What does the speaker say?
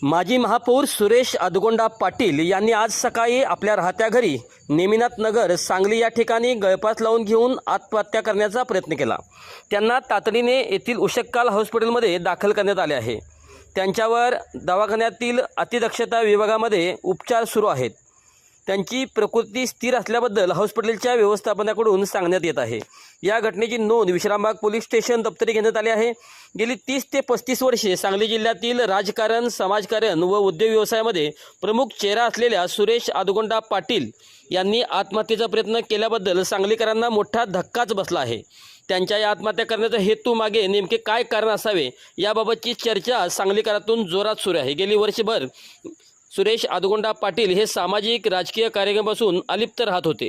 माजी महापौर सुरेश अदगोंडा पाटील यांनी आज सकाळी आपल्या राहत्या घरी नेमिनाथ नगर सांगली या ठिकाणी गळफास लावून घेऊन आत्महत्या करण्याचा प्रयत्न केला। त्यांना तातडीने येथील उशक्काल हॉस्पिटलमध्ये दाखल करण्यात आले आहे। त्यांच्यावर दवाखान्यातील अतिदक्षता विभागामध्ये उपचार सुरू आहेत। त्यांची प्रकृती स्थिर असल्याबद्दल हॉस्पिटलच्या व्यवस्थापनाकडून सांगण्यात येत आहे। या घटनेची नोंद विश्रामबाग पोलीस स्टेशन दप्तरी घेण्यात आली आहे। गेली 30 ते 35 वर्षे सांगली जिल्ह्यातील राजकारण, समाजकारण व उद्योग व्यवसायामध्ये प्रमुख चेहरा असलेल्या सुरेश अदगोंडा पाटील यांनी आत्महत्येचा प्रयत्न केल्याबद्दल सांगलीकरांना मोठा धक्काच बसला आहे। त्यांच्या या आत्महत्या करण्याचा हेतू मागे नेमके काय कारण असावे याबाबतची चर्चा सांगलीकरातून जोरात सुरू आहे। गेली वर्षभर सुरेश अदगोंडा पाटील हे सामाजिक राजकीय कार्यापासून अलिप्त राहत होते।